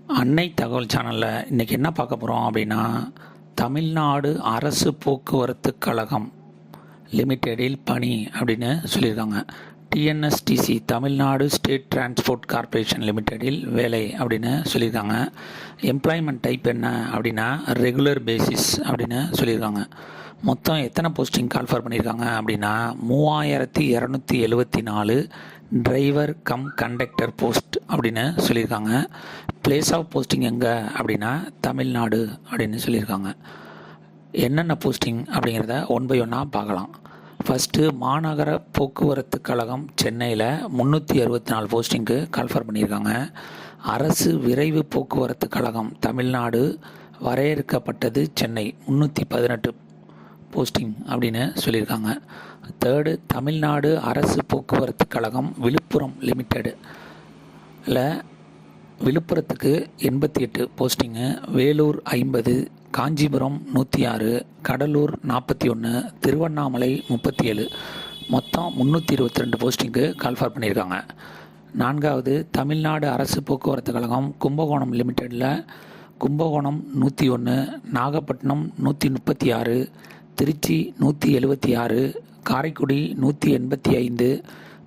அன்னை தகவல் சேனலில் இன்றைக்கி என்ன பார்க்க போகிறோம் அப்படின்னா, தமிழ்நாடு அரசு போக்குவரத்து கழகம் லிமிடெடில் பணி அப்படின்னு சொல்லியிருக்காங்க. TNSTC Tamil Nadu state transport corporation லிமிடெடில் வேலை அப்படின்னு சொல்லியிருக்காங்க. எம்ப்ளாய்மெண்ட் டைப் என்ன அப்படின்னா ரெகுலர் பேசிஸ் அப்படின்னு சொல்லியிருக்காங்க. மொத்தம் எத்தனை போஸ்டிங் கால்ஃபர் பண்ணியிருக்காங்க அப்படின்னா 3274 டிரைவர் கம் கண்டக்டர் போஸ்ட் அப்படின்னு சொல்லியிருக்காங்க. பிளேஸ் ஆஃப் போஸ்டிங் எங்கே அப்படின்னா தமிழ்நாடு அப்படின்னு சொல்லியிருக்காங்க. என்னென்ன போஸ்டிங் அப்படிங்கிறத ஒன் பை ஒன்னாக பார்க்கலாம். ஃபஸ்ட்டு மாநகர போக்குவரத்து கழகம் சென்னையில் 364 போஸ்டிங்க்கு கால்ஃபர் பண்ணியிருக்காங்க. அரசு விரைவு போக்குவரத்து கழகம் தமிழ்நாடு வரையறுக்கப்பட்டது சென்னை 318 போஸ்டிங் அப்படின்னு சொல்லியிருக்காங்க. தேர்டு, தமிழ்நாடு அரசு போக்குவரத்து கழகம் விழுப்புரம் லிமிட்டெடில் விழுப்புரத்துக்கு 88 போஸ்டிங்கு, வேலூர் 50, காஞ்சிபுரம் 106, கடலூர் 41, திருவண்ணாமலை 37, மொத்தம் 322 போஸ்டிங்க்கு கால்ஃபர் பண்ணியிருக்காங்க. நான்காவது, தமிழ்நாடு அரசு போக்குவரத்து கழகம் கும்பகோணம் லிமிட்டெடில் கும்பகோணம் 101, நாகப்பட்டினம் 136, திருச்சி 176, காரைக்குடி 185,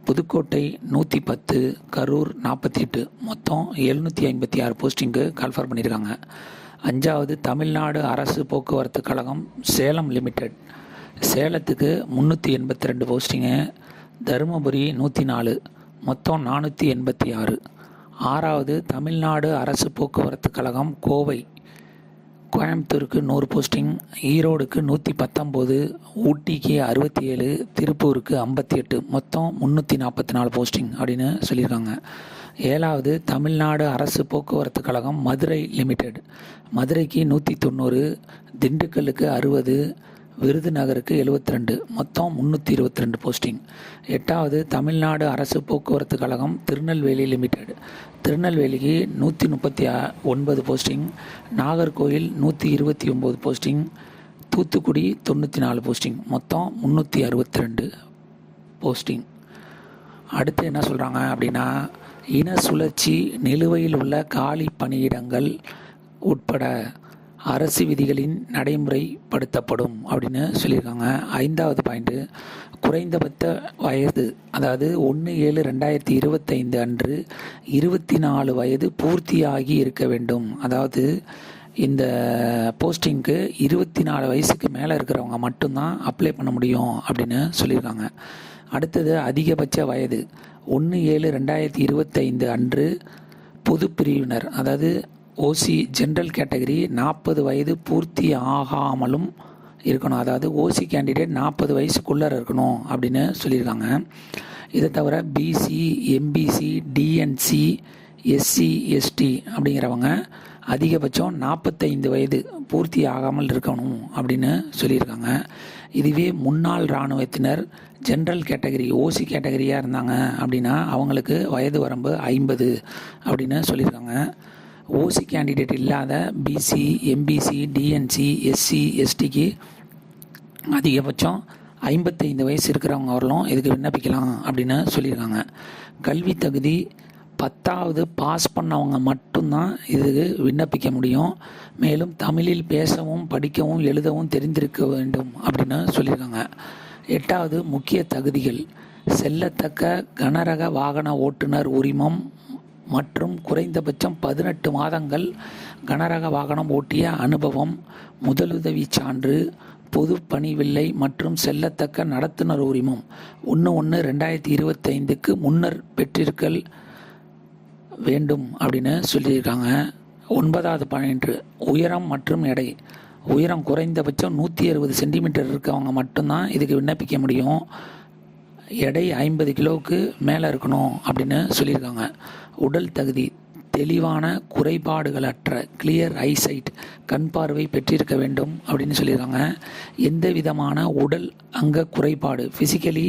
புதுக்கோட்டை 110, கரூர் 48, மொத்தம் 756 போஸ்டிங்கு கால்ஃபர் பண்ணியிருக்காங்க. அஞ்சாவது, தமிழ்நாடு அரசு போக்குவரத்து கழகம் சேலம் லிமிடெட் சேலத்துக்கு 382 போஸ்டிங்கு, தருமபுரி 104, மொத்தம் 486. ஆறாவது, தமிழ்நாடு அரசு போக்குவரத்து கழகம் கோவை கோயம்புத்தூருக்கு 100 போஸ்டிங், ஈரோடுக்கு 119, ஊட்டிக்கு 67, திருப்பூருக்கு 58, மொத்தம் 344 போஸ்டிங் அப்படின்னு சொல்லியிருக்காங்க. ஏழாவது, தமிழ்நாடு அரசு போக்குவரத்து கழகம் மதுரை லிமிடெட் மதுரைக்கு 190, திண்டுக்கல்லுக்கு 60, விருதுநகருக்கு 72, மொத்தம் 322 போஸ்டிங். எட்டாவது, தமிழ்நாடு அரசு போக்குவரத்து கழகம் திருநெல்வேலி லிமிடெட் திருநெல்வேலிக்கு 139 posting, Nagercoil 129 posting, Thoothukudi 94 posting, மொத்தம் 362 போஸ்டிங். அடுத்து என்ன சொல்கிறாங்க அப்படின்னா, இன சுழற்சி நிலுவையில் உள்ள காலி பணியிடங்கள் உட்பட அரசு விதிகளின் நடைமுறைப்படுத்தப்படும் அப்படின்னு சொல்லியிருக்காங்க. ஐந்தாவது பாயிண்ட்டு, குறைந்தபட்ச வயது அதாவது 1/7/2025 அன்று 24 வயது பூர்த்தியாகி இருக்க வேண்டும். அதாவது இந்த போஸ்டிங்க்கு 24 வயசுக்கு மேலே இருக்கிறவங்க மட்டும்தான் அப்ளை பண்ண முடியும் அப்படின்னு சொல்லியிருக்காங்க. அடுத்தது, அதிகபட்ச வயது 1/7/2025 அன்று பொது பிரிவினர் அதாவது ஓசி ஜென்ரல் கேட்டகரி 40 வயது பூர்த்தி ஆகாமலும் இருக்கணும். அதாவது ஓசி கேண்டிடேட் 40 வயசுக்குள்ளே இருக்கணும் அப்படின்னு சொல்லியிருக்காங்க. இதை தவிர BC, MBC, DNC, SC, ST அப்படிங்கிறவங்க அதிகபட்சம் 45 வயது பூர்த்தி ஆகாமல் இருக்கணும் அப்படின்னு சொல்லியிருக்காங்க. இதுவே முன்னாள் இராணுவத்தினர் ஜென்ரல் கேட்டகரி ஓசி கேட்டகரியாக இருந்தாங்க அப்படின்னா அவங்களுக்கு வயது வரம்பு 50 அப்படின்னு சொல்லியிருக்காங்க. ஓசி கேண்டிடேட் இல்லாத பிசி, எம்பிசி, டிஎன்சி, எஸ்சி, எஸ்டிக்கு அதிகபட்சம் 55 வயசு இருக்கிறவங்க வரலும் இதுக்கு விண்ணப்பிக்கலாம் அப்படின்னு சொல்லியிருக்காங்க. கல்வி தகுதி 10வது பாஸ் பண்ணவங்க மட்டும்தான் இதுக்கு விண்ணப்பிக்க முடியும். மேலும் தமிழில் பேசவும் படிக்கவும் எழுதவும் தெரிந்திருக்க வேண்டும் அப்படின்னு சொல்லியிருக்காங்க. எட்டாவது, முக்கிய தகுதிகள் செல்லத்தக்க கனரக வாகன ஓட்டுநர் உரிமம் மற்றும் குறைந்தபட்சம் 18 மாதங்கள் கனரக வாகனம் ஓட்டிய அனுபவம், முதலுதவி சான்று, பொது பணி வில்லை மற்றும் செல்லத்தக்க நடத்துனர் உரிமம் 1/1/2025க்கு முன்னர் பெற்றிருக்கல் வேண்டும் அப்படின்னு சொல்லியிருக்காங்க. 9வது பாயிண்ட், உயரம் மற்றும் எடை உயரம் குறைந்தபட்சம் 160 சென்டிமீட்டர் இருக்கவங்க மட்டும்தான் இதுக்கு விண்ணப்பிக்க முடியும். எடை 50 கிலோவுக்கு மேலே இருக்கணும் அப்படின்னு சொல்லியிருக்காங்க. உடல் தகுதி தெளிவான குறைபாடுகளற்ற கிளியர் ஐசைட் கண் பார்வை பெற்றிருக்க வேண்டும் அப்படின்னு சொல்லியிருக்காங்க. எந்த விதமான உடல் அங்க குறைபாடு ஃபிசிக்கலி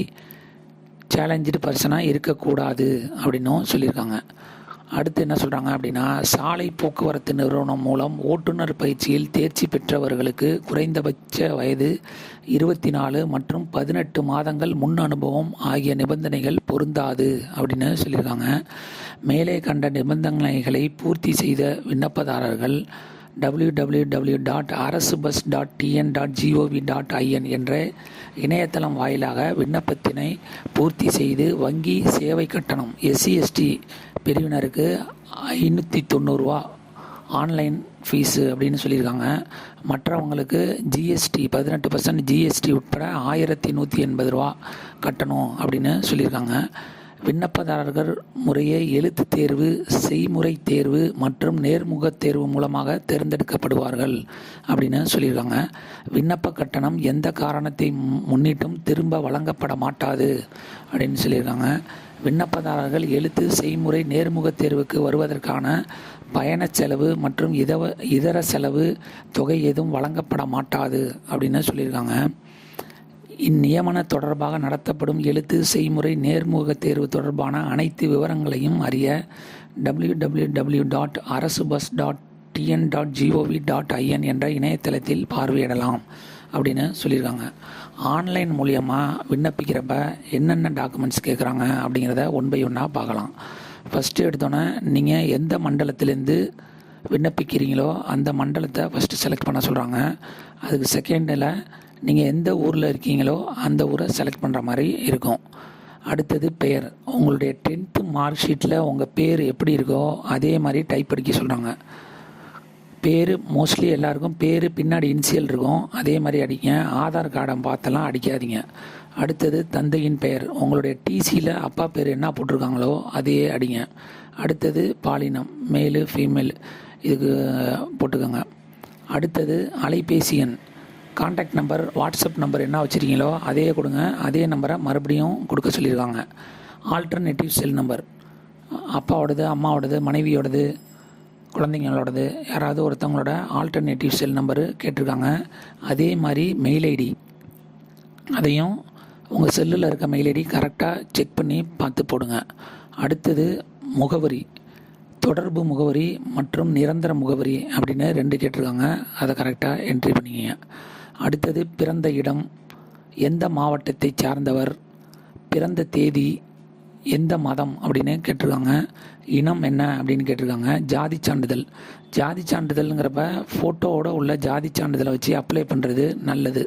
சேலஞ்சு பர்சனாக இருக்கக்கூடாது அப்படின்னும் சொல்லியிருக்காங்க. அடுத்து என்ன சொல்கிறாங்க அப்படின்னா, சாலை போக்குவரத்து நிறுவனம் மூலம் ஓட்டுநர் பயிற்சியில் தேர்ச்சி பெற்றவர்களுக்கு குறைந்தபட்ச வயது 24 மற்றும் 18 மாதங்கள் முன் அனுபவம் ஆகிய நிபந்தனைகள் பொருந்தாது அப்படின்னு சொல்லியிருக்காங்க. மேலே கண்ட நிபந்தனைகளை பூர்த்தி செய்த விண்ணப்பதாரர்கள் www.arasubus.tn.gov.in என்ற இணையதளம் வாயிலாக விண்ணப்பத்தினை பூர்த்தி செய்து வங்கி சேவை கட்டணம் SC/ST பிரிவினருக்கு 590 ஆன்லைன் ஃபீஸு அப்படின்னு சொல்லியிருக்காங்க. மற்றவங்களுக்கு ஜிஎஸ்டி 18% ஜிஎஸ்டி உட்பட 1180 கட்டணும் அப்படின்னு சொல்லியிருக்காங்க. விண்ணப்பதாரர்கள் முறையே எழுத்து தேர்வு, செய்முறை தேர்வு மற்றும் நேர்முக தேர்வு மூலமாக தேர்ந்தெடுக்கப்படுவார்கள் அப்படின்னு சொல்லியிருக்காங்க. விண்ணப்ப கட்டணம் எந்த காரணத்தை முன்னிட்டும் திரும்ப வழங்கப்பட மாட்டாது அப்படின்னு சொல்லியிருக்காங்க. விண்ணப்பதாரர்கள் எழுத்து, செய்முறை, நேர்முக தேர்வுக்கு வருவதற்கான பயண செலவு மற்றும் இதர செலவு தொகை எதுவும் வழங்கப்பட மாட்டாது அப்படின்னு சொல்லியிருக்காங்க. இந்நியமன தொடர்பாக நடத்தப்படும் எழுத்து, செய்முறை, நேர்முக தேர்வு தொடர்பான அனைத்து விவரங்களையும் அறிய www.arasubus.tn.gov.in என்ற இணையதளத்தில் பார்வையிடலாம் அப்படின்னு சொல்லியிருக்காங்க. ஆன்லைன் மூலியமாக விண்ணப்பிக்கிறப்ப என்னென்ன டாக்குமெண்ட்ஸ் கேட்குறாங்க அப்படிங்கிறத ஒன் பை ஒன்னாக பார்க்கலாம். ஃபஸ்ட்டு எடுத்தோன்னே நீங்கள் எந்த மண்டலத்திலேருந்து விண்ணப்பிக்கிறீங்களோ அந்த மண்டலத்தை ஃபஸ்ட்டு செலக்ட் பண்ண சொல்கிறாங்க. அதுக்கு செகண்டில் நீங்கள் எந்த ஊரில் இருக்கீங்களோ அந்த ஊரை செலக்ட் பண்ணுற மாதிரி இருக்கும். அடுத்தது பெயர். உங்களுடைய 10th மார்க் ஷீட்டில் உங்கள் பேர் எப்படி இருக்கோ அதே மாதிரி டைப் அடிக்க சொல்கிறாங்க. பேர் மோஸ்ட்லி எல்லாருக்கும் பேர் பின்னாடி இனிஷியல் இருக்கும், அதே மாதிரி அடிங்க. ஆதார் கார்டை பார்த்தெல்லாம் அடிக்காதீங்க. அடுத்தது தந்தையின் பெயர். உங்களுடைய டிசியில் அப்பா பேர் என்ன போட்டிருக்காங்களோ அதையே அடிங்க. அடுத்தது பாலினம், மேலு ஃபீமேல், இதுக்கு போட்டுக்கோங்க. அடுத்தது அலைபேசி எண், கான்டாக்ட் நம்பர், வாட்ஸ்அப் நம்பர் என்ன வச்சுருக்கீங்களோ அதையே கொடுங்க. அதே நம்பரை மறுபடியும் கொடுக்க சொல்லியிருக்காங்க. ஆல்டர்னேட்டிவ் செல் நம்பர், அப்பாவோடது, அம்மாவோடது, மனைவியோடது, குழந்தைங்களோடது, யாராவது ஒருத்தவங்களோட ஆல்டர்னேட்டிவ் செல் நம்பரு கேட்டிருக்காங்க. அதே மாதிரி மெயில் ஐடி, அதையும் உங்கள் செல்லில் இருக்க மெயில் ஐடி கரெக்டாக செக் பண்ணி பார்த்து போடுங்க. அடுத்தது முகவரி, தொடர்பு முகவரி மற்றும் நிரந்தர முகவரி அப்படின்னு 2 கேட்டிருக்காங்க. அதை கரெக்டாக என்ட்ரி பண்ணிக்கங்க. அடுத்தது பிறந்த இடம், எந்த மாவட்டத்தை சார்ந்தவர், பிறந்த தேதி, எந்த மதம் அப்படின்னு கேட்டிருக்காங்க. இனம் என்ன அப்படின்னு கேட்டிருக்காங்க. ஜாதி சான்றிதழ், ஜாதி சான்றிதழ்ங்கிறப்ப ஃபோட்டோவோட உள்ள ஜாதி சான்றிதழை வச்சு அப்ளை பண்ணுறது நல்லது.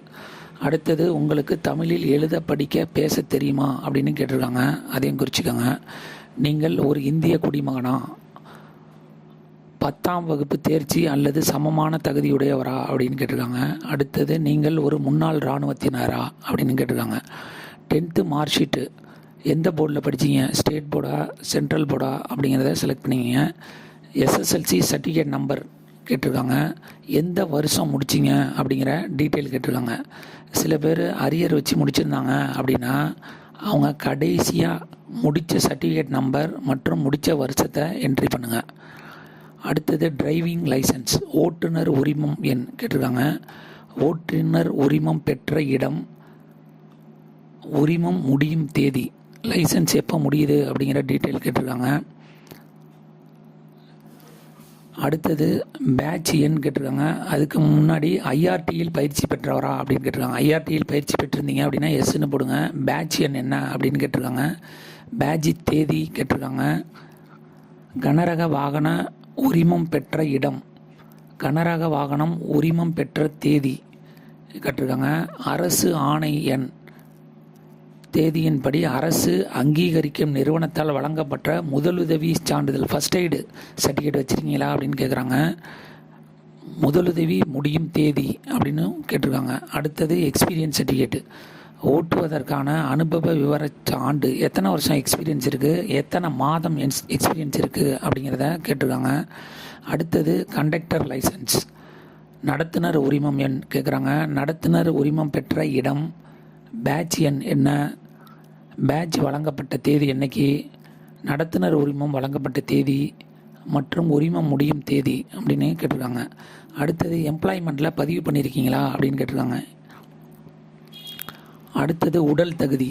அடுத்தது உங்களுக்கு தமிழில் எழுத, படிக்க, பேச தெரியுமா அப்படின்னு கேட்டிருக்காங்க. அதையும் குறிச்சிக்கோங்க. நீங்கள் ஒரு இந்திய குடிமகனா, 10ஆம் வகுப்பு தேர்ச்சி அல்லது சமமான தகுதியுடையவரா அப்படின்னு கேட்டிருக்காங்க. அடுத்தது நீங்கள் ஒரு முன்னாள் இராணுவத்தினரா அப்படின்னு கேட்டிருக்காங்க. 10th மார்க் ஷீட்டு எந்த போர்டில் படிச்சிங்க, ஸ்டேட் போர்டா சென்ட்ரல் போர்டா அப்படிங்கிறத செலக்ட் பண்ணிக்கிங்க. SSLC சர்டிஃபிகேட் நம்பர் கேட்டிருக்காங்க. எந்த வருஷம் முடிச்சிங்க அப்படிங்கிற டீட்டெயில் கேட்டிருக்காங்க. சில பேர் அரியர் வச்சு முடிச்சிருந்தாங்க அப்படின்னா அவங்க கடைசியாக முடித்த சர்டிஃபிகேட் நம்பர் மற்றும் முடித்த வருஷத்தை என்ட்ரி பண்ணுங்கள். அடுத்தது டிரைவிங் லைசன்ஸ், ஓட்டுநர் உரிமம் எண் கேட்டிருக்காங்க. ஓட்டுநர் உரிமம் பெற்ற இடம், உரிமம் முடியும் தேதி, லைசன்ஸ் எப்போ முடியுது அப்படிங்கிற டீட்டெயில் கேட்டிருக்காங்க. அடுத்தது பேட்ச் எண் கேட்டிருக்காங்க. அதுக்கு முன்னாடி ஐஆர்டியில் பயிற்சி பெற்றவரா அப்படின்னு கேட்டிருக்காங்க. ஐஆர்டியில் பயிற்சி பெற்றிருந்தீங்க அப்படின்னா எஸ்ன்னு போடுங்க. பேட்ச் எண் என்ன அப்படின்னு கேட்டிருக்காங்க. பேட்ச் தேதி கேட்டிருக்காங்க. கனரக வாகன உரிமம் பெற்ற இடம், கனரக வாகனம் உரிமம் பெற்ற தேதி கேட்டிருக்காங்க. அரசு ஆணை எண், தேதியின்படி அரசு அங்கீகரிக்கும் நிறுவனத்தால் வழங்கப்பட்ட முதலுதவி சான்றிதழ், ஃபர்ஸ்ட் எய்டு சர்டிஃபிகேட் வச்சுருக்கீங்களா அப்படின்னு கேட்குறாங்க. முதலுதவி முடியும் தேதி அப்படின்னு கேட்டிருக்காங்க. அடுத்தது எக்ஸ்பீரியன்ஸ் சர்டிஃபிகேட்டு, ஓட்டுவதற்கான அனுபவ விவர சான்று, எத்தனை வருஷம் எக்ஸ்பீரியன்ஸ் இருக்குது, எத்தனை மாதம் எக்ஸ்பீரியன்ஸ் இருக்குது அப்படிங்கிறத கேட்டிருக்காங்க. அடுத்தது கண்டக்டர் லைசன்ஸ், நடத்துனர் உரிமம் எண் கேட்குறாங்க. நடத்துனர் உரிமம் பெற்ற இடம், பேட்ச் எண் என்ன, பேட்ச் வழங்கப்பட்ட தேதி என்னைக்கு, நடத்துனர் உரிமம் வழங்கப்பட்ட தேதி மற்றும் உரிமம் முடியும் தேதி அப்படின்னு கேட்டிருக்காங்க. அடுத்தது எம்ப்ளாய்மெண்ட்டில் பதிவு பண்ணியிருக்கீங்களா அப்படின்னு கேட்டிருக்காங்க. அடுத்தது உடல் தகுதி,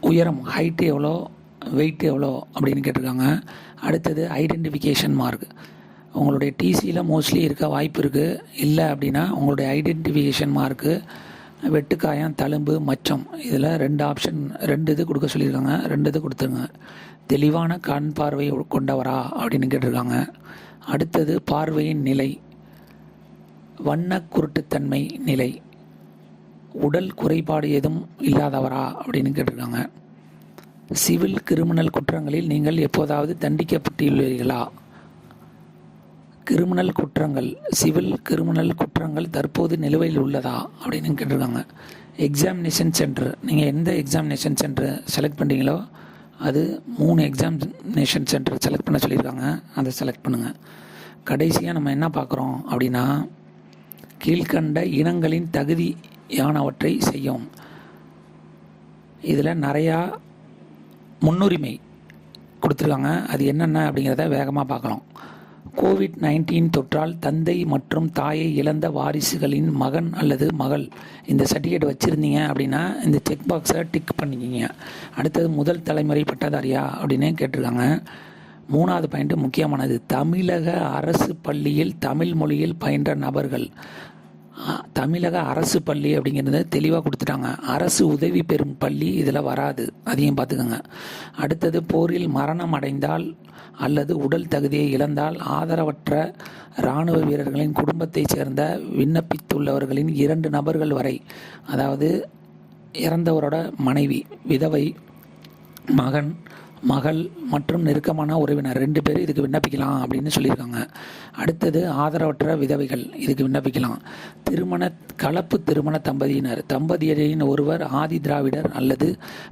உயரம், ஹைட்டு எவ்வளோ, வெயிட் எவ்வளோ அப்படின்னு கேட்டிருக்காங்க. அடுத்தது ஐடென்டிஃபிகேஷன் மார்க், உங்களுடைய டிசியில் மோஸ்ட்லி இருக்க வாய்ப்பு இருக்குது. இல்லை அப்படின்னா உங்களுடைய ஐடென்டிஃபிகேஷன் மார்க்கு வெட்டுக்காயம், தழும்பு, மச்சம். இதில் 2 ஆப்ஷன், 2 இது கொடுக்க சொல்லியிருக்காங்க. 2 இது கொடுத்துருங்க. தெளிவான கண் பார்வை கொண்டவரா அப்படின்னு கேட்டிருக்காங்க. அடுத்தது பார்வையின் நிலை, வண்ண குருட்டுத்தன்மை நிலை, உடல் குறைபாடு எதுவும் இல்லாதவரா அப்படின்னு கேட்டிருக்காங்க. சிவில் கிரிமினல் குற்றங்களில் நீங்கள் எப்போதாவது தண்டிக்கப்பட்டுள்ளீர்களா? கிரிமினல் குற்றங்கள், சிவில் கிரிமினல் குற்றங்கள் தற்போது நிலுவையில் உள்ளதா அப்படின்னு கேட்டிருக்காங்க. எக்ஸாமினேஷன் சென்டர், நீங்கள் எந்த எக்ஸாமினேஷன் சென்டர் செலக்ட் பண்ணுறீங்களோ அது 3 எக்ஸாமினேஷன் சென்டர் செலக்ட் பண்ண சொல்லியிருக்காங்க. அதை செலக்ட் பண்ணுங்கள். கடைசியாக நம்ம என்ன பார்க்குறோம் அப்படின்னா, கீழ்கண்ட இனங்களின் தகுதியானவற்றை செய்யும். இதில் நிறையா முன்னுரிமை கொடுத்துருக்காங்க. அது என்னென்ன அப்படிங்கிறத வேகமாக பார்க்கலாம். கோவிட்-19 தொற்றால் தந்தை மற்றும் தாயை இழந்த வாரிசுகளின் மகன் அல்லது மகள் இந்த சர்டிஃபிகேட் வச்சுருந்தீங்க அப்படின்னா இந்த செக் பாக்ஸை டிக் பண்ணிக்கிங்க. அடுத்தது முதல் தலைமுறை பட்டதாரியா அப்படின்னு கேட்டிருக்காங்க. 3வது பாயிண்ட் முக்கியமானது, தமிழக அரசு பள்ளியில் தமிழ் மொழியில் பயின்ற நபர்கள். தமிழக அரசு பள்ளி அப்படிங்கிறத தெளிவாக கொடுத்துட்டாங்க. அரசு உதவி பெறும் பள்ளி இதில் வராது, அதையும் பார்த்துக்கோங்க. அடுத்தது, போரில் மரணம் அடைந்தால் அல்லது உடல் தகுதியை இழந்தால் ஆதரவற்ற இராணுவ வீரர்களின் குடும்பத்தைச் சேர்ந்த விண்ணப்பித்துள்ளவர்களின் 2 நபர்கள் வரை, அதாவது இறந்தவரோட மனைவி, விதவை, மகன், மகள் மற்றும் நெருக்கமான உறவினர் 2 பேர் இதுக்கு விண்ணப்பிக்கலாம் அப்படின்னு சொல்லியிருக்காங்க. அடுத்தது, ஆதரவற்ற விதவைகள் இதுக்கு விண்ணப்பிக்கலாம். கலப்பு திருமண தம்பதியரின் ஒருவர் ஆதி திராவிடர் அல்லது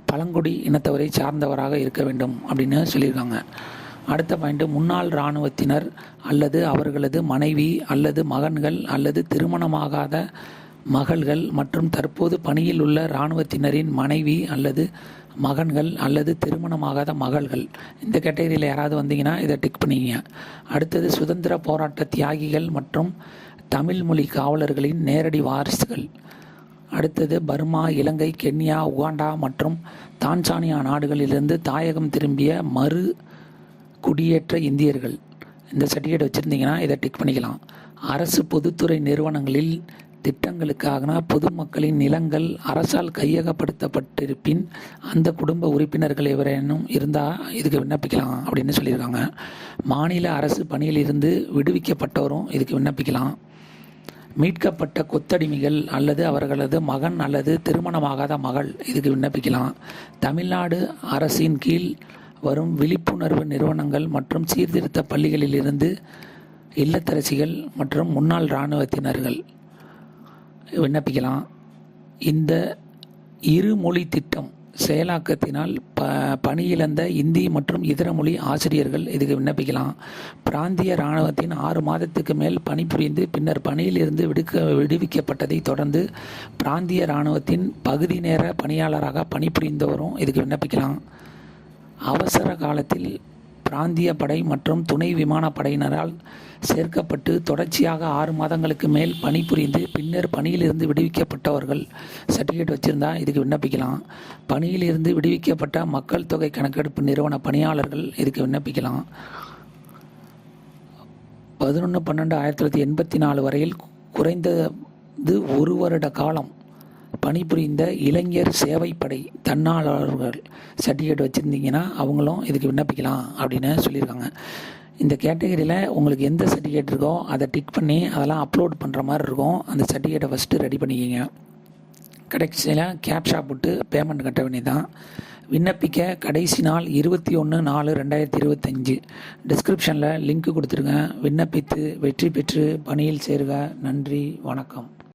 பழங்குடி இனத்தவரை சார்ந்தவராக இருக்க வேண்டும் அப்படின்னு சொல்லியிருக்காங்க. அடுத்த பாயிண்ட், முன்னாள் இராணுவத்தினர் அல்லது அவர்களது மனைவி அல்லது மகன்கள் அல்லது திருமணமாகாத மகள்கள் மற்றும் தற்போது பணியில் உள்ள இராணுவத்தினரின் மனைவி அல்லது மகன்கள் அல்லது திருமணமாகாத மகள்கள். இந்த கேட்டகரியில் யாராவது வந்தீங்கன்னா இதை டிக் பண்ணிங்க. அடுத்தது, சுதந்திர போராட்ட தியாகிகள் மற்றும் தமிழ் மொழி காவலர்களின் நேரடி வாரிசுகள். அடுத்தது, பர்மா, இலங்கை, கென்யா, உகாண்டா மற்றும் தான்சானியா நாடுகளிலிருந்து தாயகம் திரும்பிய மறு குடியேற்ற இந்தியர்கள். இந்த சர்டிஃபிகேட் வச்சுருந்தீங்கன்னா இதை டிக் பண்ணிக்கலாம். அரசு பொதுத்துறை நிறுவனங்களில் திட்டங்களுக்காக பொதுமக்களின் நிலங்கள் அரசால் கையகப்படுத்தப்பட்டிருப்பின் அந்த குடும்ப உறுப்பினர்கள் எவரேனும் இருந்தால் இதுக்கு விண்ணப்பிக்கலாம் அப்படின்னு சொல்லியிருக்காங்க. மாநில அரசு பணியில் இருந்து விடுவிக்கப்பட்டவரும் இதுக்கு விண்ணப்பிக்கலாம். மீட்கப்பட்ட கொத்தடிமைகள் அல்லது அவர்களது மகன் அல்லது திருமணமாகாத மகள் இதுக்கு விண்ணப்பிக்கலாம். தமிழ்நாடு அரசின் கீழ் வரும் விழிப்புணர்வு நிறுவனங்கள் மற்றும் சீர்திருத்த பள்ளிகளிலிருந்து இல்லத்தரசிகள் மற்றும் முன்னாள் இராணுவத்தினர்கள் விண்ணப்பிக்கலாம். இந்த இருமொழி திட்டம் செயலாக்கத்தினால் பணியிழந்த இந்தி மற்றும் இதர மொழி ஆசிரியர்கள் இதுக்கு விண்ணப்பிக்கலாம். பிராந்திய இராணுவத்தின் 6 மாதத்துக்கு மேல் பணிபுரிந்து பின்னர் பணியிலிருந்து விடுவிக்கப்பட்டதை தொடர்ந்து பிராந்திய இராணுவத்தின் பகுதி நேர பணியாளராக பணிபுரிந்தவரும் இதுக்கு விண்ணப்பிக்கலாம். அவசர காலத்தில் பிராந்திய படை மற்றும் துணை விமானப்படையினரால் சேர்க்கப்பட்டு தொடர்ச்சியாக 6 மாதங்களுக்கு மேல் பணிபுரிந்து பின்னர் பணியிலிருந்து விடுவிக்கப்பட்டவர்கள் சர்டிஃபிகேட் வச்சுருந்தா இதுக்கு விண்ணப்பிக்கலாம். பணியிலிருந்து விடுவிக்கப்பட்ட மக்கள் தொகை கணக்கெடுப்பு நிறுவன பணியாளர்கள் இதுக்கு விண்ணப்பிக்கலாம். 11/12/1984 வரையில் குறைந்தது 1 வருட காலம் பணிபுரிந்த இளைஞர் சேவைப்படை தன்னாளர்கள் சர்டிஃபிகேட் வச்சுருந்தீங்கன்னா அவங்களும் இதுக்கு விண்ணப்பிக்கலாம் அப்படின்னு சொல்லியிருக்காங்க. இந்த கேட்டகரியில் உங்களுக்கு எந்த சர்டிஃபிகேட் இருக்கோ அதை டிக் பண்ணி அதெல்லாம் அப்லோட் பண்ணுற மாதிரி இருக்கும். அந்த சர்டிஃபிகேட்டை ஃபஸ்ட்டு ரெடி பண்ணிக்கிங்க. கடைசியில் கேப்ஷா போட்டு பேமெண்ட் கட்ட வேண்டியதான். விண்ணப்பிக்க கடைசி நாள் 21/4/2025. டிஸ்கிரிப்ஷனில் லிங்க் கொடுத்துருங்க. விண்ணப்பித்து வெற்றி பெற்று பணியில் சேருக. நன்றி, வணக்கம்.